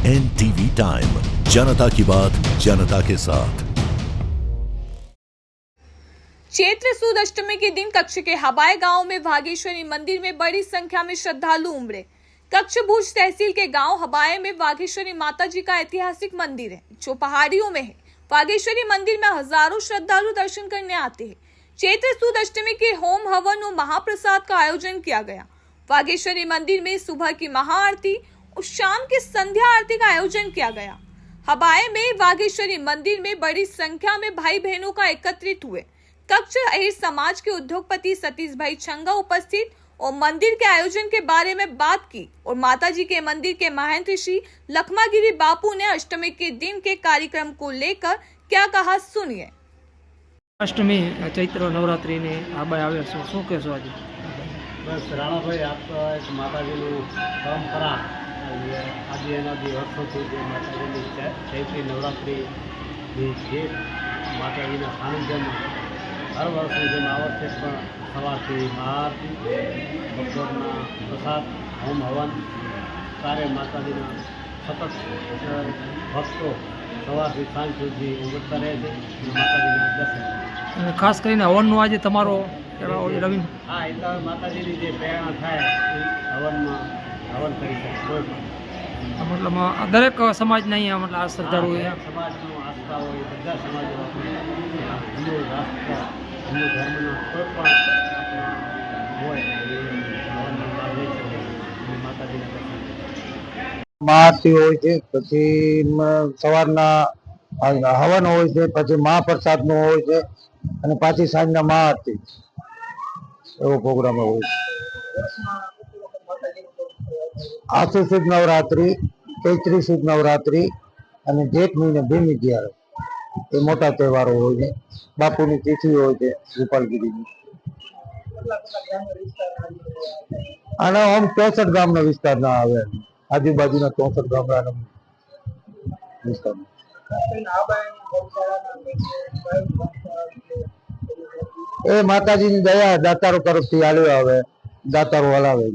NTV time, जनता की बात जनता के साथ। चैत्र सुद अष्टमी के दिन कच्छ के हवाई गांव में वाघेश्वरी मंदिर में बड़ी संख्या में श्रद्धालु उमड़े। कच्छ भुज तहसील के गांव हवाई में वाघेश्वरी माता जी का ऐतिहासिक मंदिर है, जो पहाड़ियों में है। वाघेश्वरी मंदिर में हजारों श्रद्धालु दर्शन करने आते हैं। चैत्र सुद अष्टमी के होम हवन और महाप्रसाद का आयोजन किया गया। वाघेश्वरी मंदिर में सुबह की महाआरती और शाम की संध्या आरती का आयोजन किया गया। हवाई में वाघेश्वरी मंदिर में बड़ी संख्या में भाई बहनों का एकत्रित हुए। कच्छ अहिर समाज के उद्योगपति सतीश भाई छंगा उपस्थित और मंदिर के आयोजन के बारे में बात की और माताजी के मंदिर के महंत ऋषि लखमागिरी बापू ने अष्टमी के दिन के कार्यक्रम को लेकर क्या कहा, सुनिए। अष्टमी चैत्र नवरात्रि ने आबा आवे शू कहो आज? बस राणा भाई, आप तो एक माताजी परंपरा आज वर्षों थी माताजी चैत्री नवरात्रि जे माताजी सानिध्य में हर वर्ष जेम आ वर्षे सवारथी महाआरती, बपोरना प्रसाद, होम हवन सारे माताजी सतत भक्तों सवारथी सांज सुधी उमटता रहे थे। माताजी दर्शन खास कर हवन आज तमारो रविन? हाँ, ए तो माताजी जे प्रेरणा थाय हवन में हवन करी कोई मतलब दरेक समाज नहीं मतलब आ श्रद्धालु समाज आस्था हो बधा समाज हिंदू राष्ट्र हिंदू धर्म कोई महाआरती હોય છે, પછી સવારના હવન હોય છે, પછી મહાપ્રસાદનું હોય છે અને પાછી સાંજના મહાઆરતી એવો પ્રોગ્રામ હોય છે। આસો સુદ નવરાત્રી, ચૈત્રી સુદ નવરાત્રી અને જેઠ મહિને ભીમી ગ્યારસ એ મોટા તહેવારો હોય છે। બાપુની તિથિ હોય છે ગોપાલગીરીની। આના આમ 64 ગામના વિસ્તારના આવે, આજુબાજુના 64 ગામડાના વિસ્તારમાં। એ માતાજીની દયા દાતારો તરફથી આલ્યો આવે, દાતારો હલાવે।